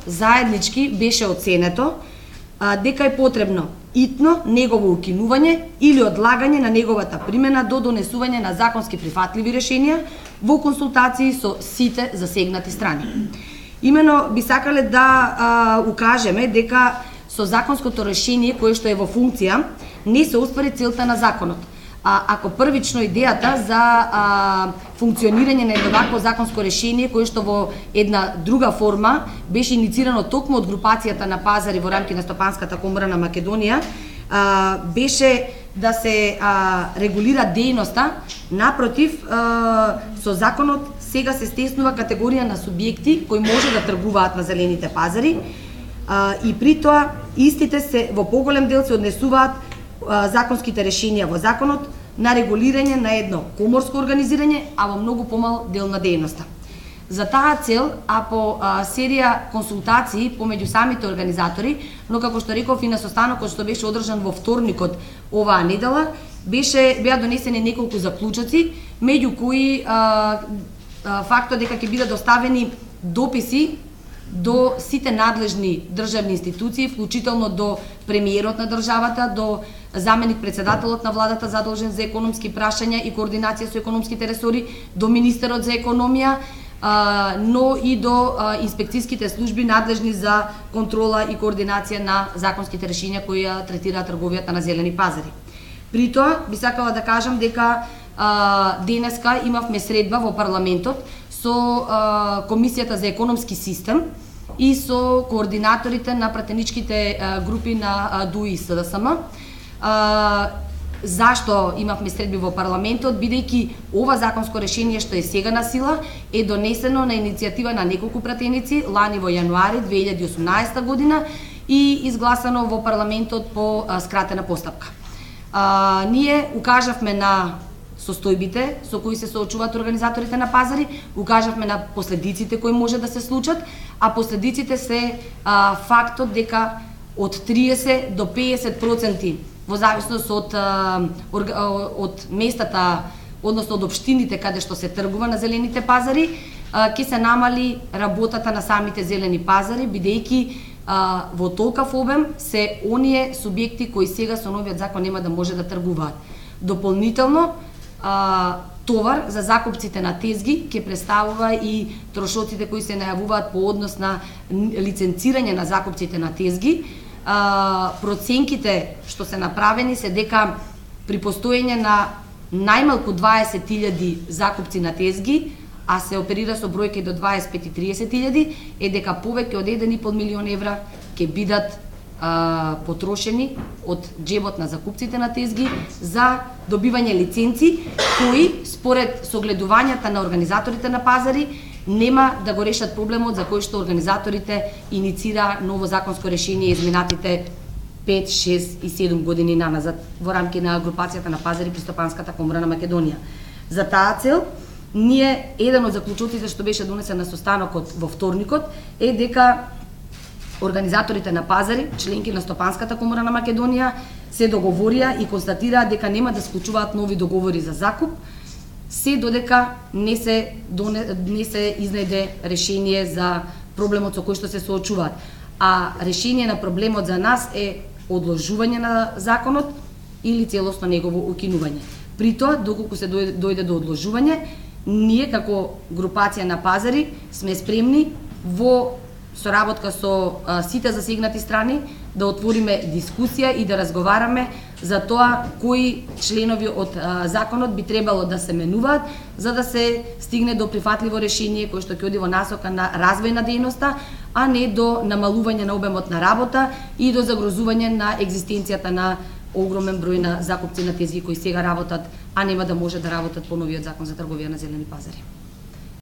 заеднички беше оценето дека е потребно итно негово укинување или одлагање на неговата примена до донесување на законски прифатливи решенија во консултации со сите засегнати страни. Имено би сакале да укажеме дека со законското решение кое што е во функција не се оствари целта на законот. Ако првично идејата за функционирање на едно вакво законско решение кое што во една друга форма беше иницирано токму од групацијата на пазари во рамки на Стопанската комора на Македонија, беше да се регулира дејноста, напротив, со законот сега се стеснува категорија на субјекти кои може да тргуваат на зелените пазари и при тоа истите се во поголем дел се однесуваат законските решенија во законот на регулирање на едно коморско организирање, а во многу помал дел на дејноста. За таа цел, по серија консултации помеѓу самите организатори, но како што реков и на состанокот што беше одржан во вторникот оваа недела, беа донесени неколку заклучоци, меѓу кои фактот дека ќе бидат доставени дописи до сите надлежни државни институции, вклучително до премиерот на државата, до заменик председателот на владата задолжен за економски прашања и координација со економските ресори, до министерот за економија, но и до инспекцијските служби надлежни за контрола и координација на законските решенја кои ја третираат трговијата на зелени пазари. При тоа би сакала да кажам дека денеска имавме средба во парламентот со Комисијата за економски систем и со координаторите на пратеничките групи на ДУИ и СДСМ. Зашто имавме средби во парламентот? Бидејќи ова законско решение што е сега на сила е донесено на иницијатива на неколку пратеници лани во јануари 2018 година и изгласано во парламентот по скратена постапка. Ние укажавме на состојбите со кои се соочуваат организаторите на пазари, укажавме на последиците кои може да се случат, а последиците се фактот дека од 30 до 50% во зависност од местата, односно од општините каде што се тргува на зелените пазари, ќе се намали работата на самите зелени пазари, бидејќи во толкав обем се оние субјекти кои сега со новиот закон нема да може да тргуваат. Дополнително, товар за закупците на тезги ќе представува и трошоците кои се најавуваат по однос на лиценцирање на закупците на тезги. Проценките што се направени се дека при постоење на најмалку 20.000 закупци на тезги, а се оперира со бројки до 25 и 30.000, е дека повеќе од 1,5 милион евра ќе бидат потрошени од џебот на закупците на тезги за добивање лиценци кои според согледувањата на организаторите на пазари нема да го решат проблемот за кој што организаторите иницира ново законско решение изминатите 5, 6 и 7 години наназад во рамки на групацијата на пазари при Стопанската комора на Македонија. За таа цел, ние еден од заклучоците што беше донесен на состанокот во вторникот е дека организаторите на пазари, членки на Стопанската комора на Македонија, се договорија и констатираа дека нема да склучуваат нови договори за закуп, се додека не се изнајде решение за проблемот со кој што се соочуваат. А решение на проблемот за нас е одложување на законот или целосно негово укинување. При тоа, доколку се дојде до одложување, ние како групација на пазари сме спремни во соработка со сите засегнати страни да отвориме дискусија и да разговараме за тоа кои членови од законот би требало да се менуваат за да се стигне до прифатливо решение кое што ќе оди во насока на развој на дејноста, а не до намалување на обемот на работа и до загрозување на екзистенцијата на огромен број на закупци на тезги кои сега работат, а нема да може да работат по новиот закон за трговија на зелени пазари.